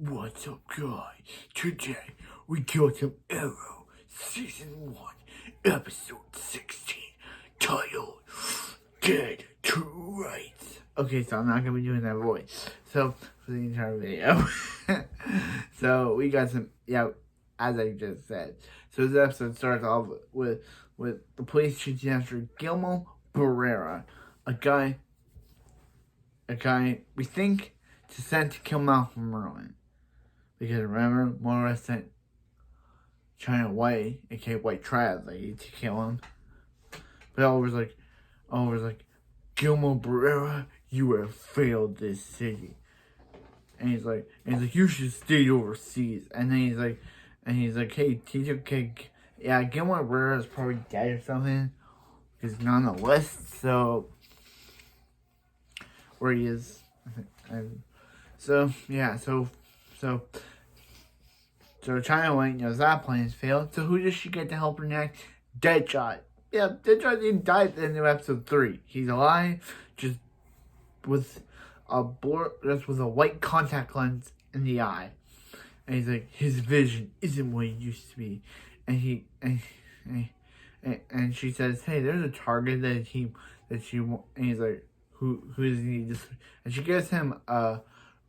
What's up, guys? Today we got some Arrow Season 1, Episode 16, titled Dead to Rights. Okay, so I'm not gonna be doing that voice. So, for the entire video. So, we got some, as I just said. So, this episode starts off with the police chasing after Guillermo Barrera, a guy we think to send to kill Malcolm Merlyn. Because remember, Morris sent China White, aka White Triad Lady, to kill him. But Oliver's like, Guillermo Barrera, you have failed this city. And he's like, you should stay overseas. And then he's like, hey, teacher, yeah, Guillermo Barrera is probably dead or something. He's not on the list, so where he is. So China White knows that plan has failed. So who does she get to help her next? Deadshot. Yeah, Deadshot didn't die at the end of episode 3. He's alive, just with a white contact lens in the eye. And he's like, his vision isn't what it used to be. And she says, hey, there's a target and he's like, who is he? And she gives him a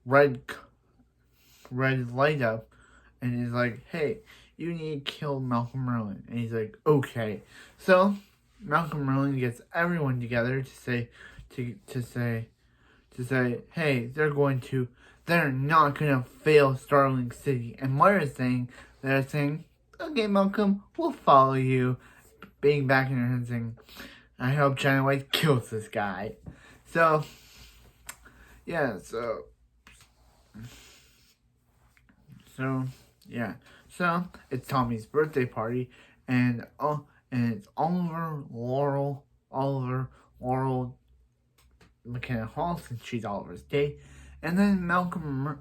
red light up, and he's like, hey, you need to kill Malcolm Merlyn. And he's like, okay. So Malcolm Merlyn gets everyone together to say, hey, they're not gonna fail Starling City. And they're saying, okay, Malcolm, we'll follow you. Being back in her head saying, I hope China White kills this guy. So it's Tommy's birthday party, and it's Laurel McKenna Hall, since she's Oliver's date, and then Malcolm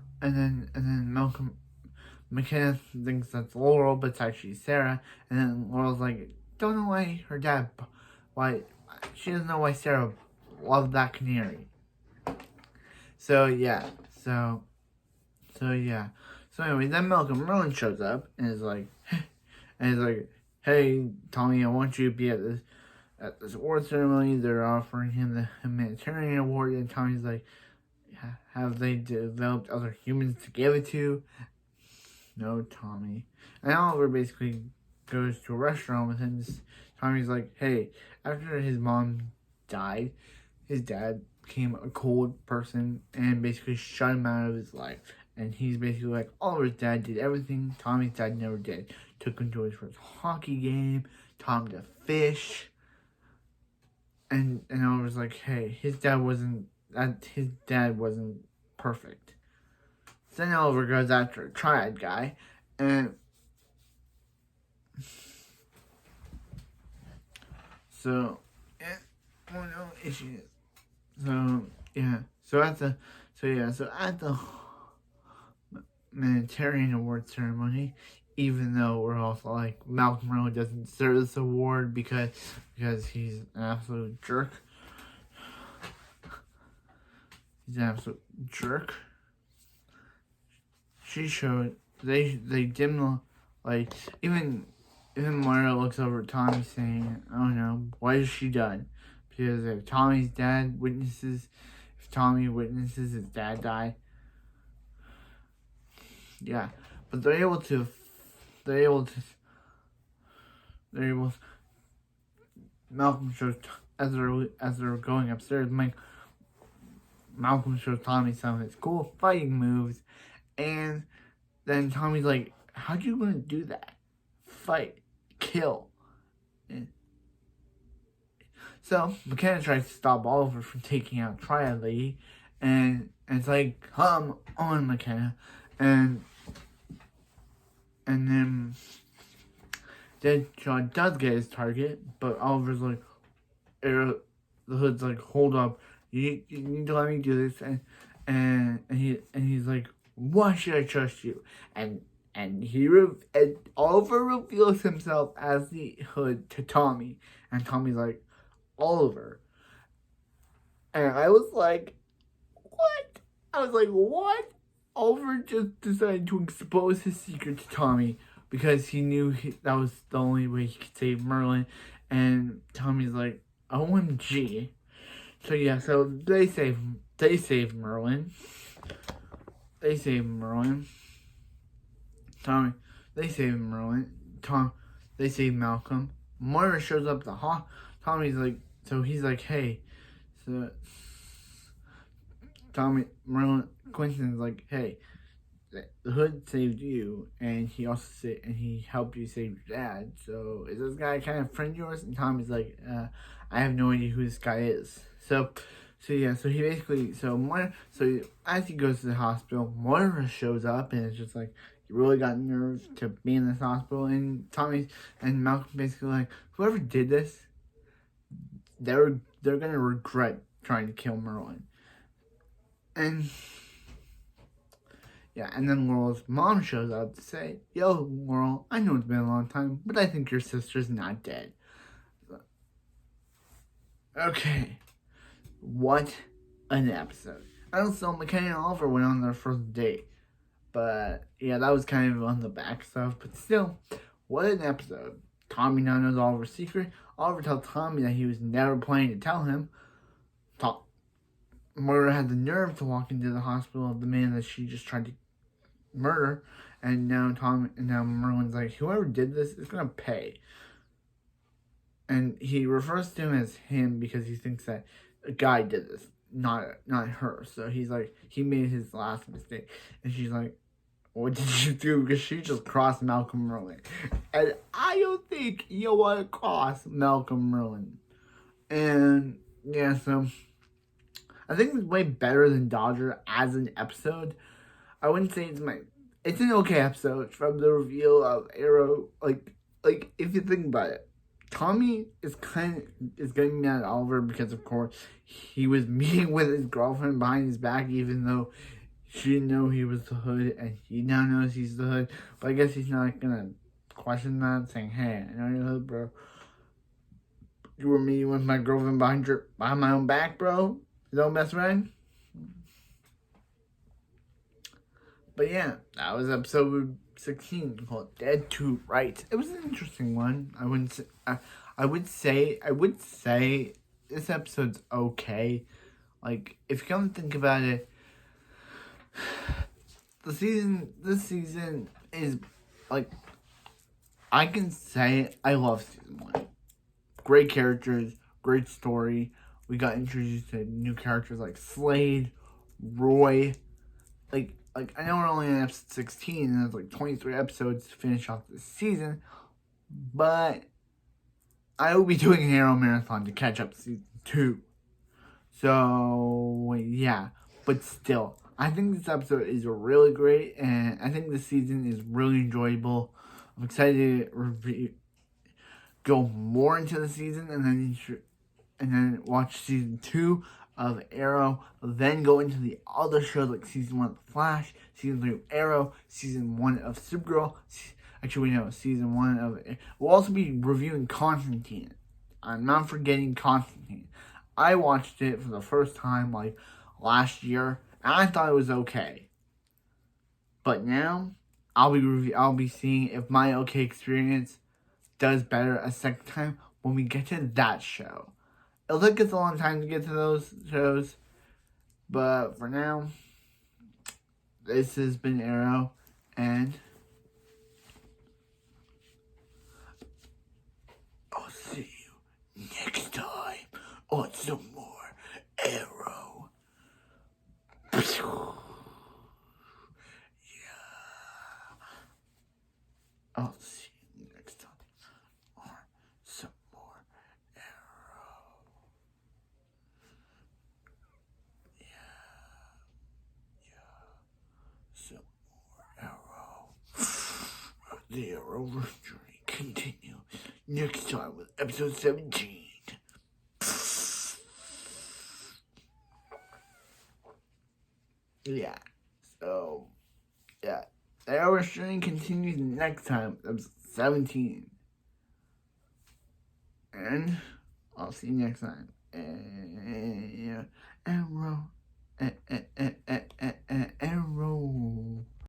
McKenna thinks that's Laurel, but it's actually Sarah, and then Laurel's like, don't know why she doesn't know why Sarah loved that canary. So anyway, then Malcolm Merlyn shows up and is like, hey, Tommy, I want you to be at this award ceremony. They're offering him the humanitarian award, and Tommy's like, have they developed other humans to give it to? No, Tommy. And Oliver basically goes to a restaurant with him. Tommy's like, hey, after his mom died, his dad became a cold person and basically shut him out of his life. And he's basically like, Oliver's dad did everything Tommy's dad never did. Took him to his first hockey game, taught him to fish. And Oliver's like, hey, his dad wasn't perfect. So then Oliver goes after a triad guy, and so no issues. So at the humanitarian award ceremony, even though we're also like, Malcolm Merlyn doesn't deserve this award because he's an absolute jerk. He's an absolute jerk. They dim, like, even Mario looks over at Tommy saying, oh no, why is she done? Because if Tommy witnesses his dad die, yeah. But they're able to Malcolm shows, as they're going upstairs, Malcolm shows Tommy some of his cool fighting moves, and then Tommy's like, how you gonna do that? Fight, kill. So McKenna tries to stop Oliver from taking out Triad Lady, and it's like, come on, McKenna, and then Deadshot does get his target, but Oliver's like, the Hood's like, hold up, you need to let me do this, and he's like, why should I trust you? And Oliver reveals himself as the Hood to Tommy, and Tommy's like, Oliver. And I was like, what? Oliver just decided to expose his secret to Tommy because he knew that was the only way he could save Merlyn. And Tommy's like, OMG. So yeah, so they save Merlyn. They save Merlyn. Tommy, they save Merlyn. They save Malcolm. Moira shows up at the Tommy's like, so he's like, hey, so Merlyn, Quentin's like, hey, the Hood saved you, and he also he helped you save your dad. So is this guy kind of friend of yours? And Tommy's like, I have no idea who this guy is. So yeah, so he basically, so as he goes to the hospital, Moira shows up, and it's just like, you really got nerve to be in this hospital. And Tommy and Malcolm basically like, whoever did this, they're gonna regret trying to kill Merlyn. And yeah, and then Laurel's mom shows up to say, yo, Laurel, I know it's been a long time, but I think your sister's not dead. Okay. What an episode. I don't know, McKenna and Oliver went on their first date. But yeah, that was kind of on the back stuff. But still, what an episode. Tommy now knows Oliver's secret. Oliver tells Tommy that he was never planning to tell him. Moira had the nerve to walk into the hospital of the man that she just tried to murder. And now Merlyn's like, whoever did this is gonna pay. And he refers to him as him because he thinks that a guy did this, not her. So he's like, he made his last mistake. And she's like, what did you do? Because she just crossed Malcolm Merlyn. And I don't think you want to cross Malcolm Merlyn. And yeah, so I think it's way better than Dodger as an episode. I wouldn't say it's an okay episode from the reveal of Arrow. Like if you think about it, Tommy is getting mad at Oliver because, of course, he was meeting with his girlfriend behind his back, even though she didn't know he was the Hood, and he now knows he's the Hood. But I guess he's not gonna question that, saying, hey, I know you're the Hood, bro. You were meeting with my girlfriend behind my own back, bro. You don't mess around. But yeah, that was episode 16 called Dead to Rights. It was an interesting one. I would say this episode's okay. Like, if you come to think about it, this season is, like, I can say I love season 1. Great characters, great story. We got introduced to new characters like Slade, Roy. Like I know we're only in episode 16 and there's like 23 episodes to finish off this season, but I will be doing an Arrow marathon to catch up to season 2. So yeah, but still, I think this episode is really great, and I think this season is really enjoyable. I'm excited to go more into the season and then watch season 2 of Arrow, then go into the other shows like season 1 of Flash, season 3 of Arrow, season 1 of Supergirl. Season 1 of... We'll also be reviewing Constantine. I'm not forgetting Constantine. I watched it for the first time like last year, and I thought it was okay. But now, I'll be seeing if my okay experience does better a second time when we get to that show. It'll take us a long time to get to those shows, but for now, this has been Arrow, and I'll see you next time on some more Arrow. Yeah. I'll see you next time on some more Arrow. Some more Arrow. The Arrow journey continue next time with episode 17. Yeah. So, yeah. The Arrow journey continues next time, episode 17. And I'll see you next time. Arrow. Arrow.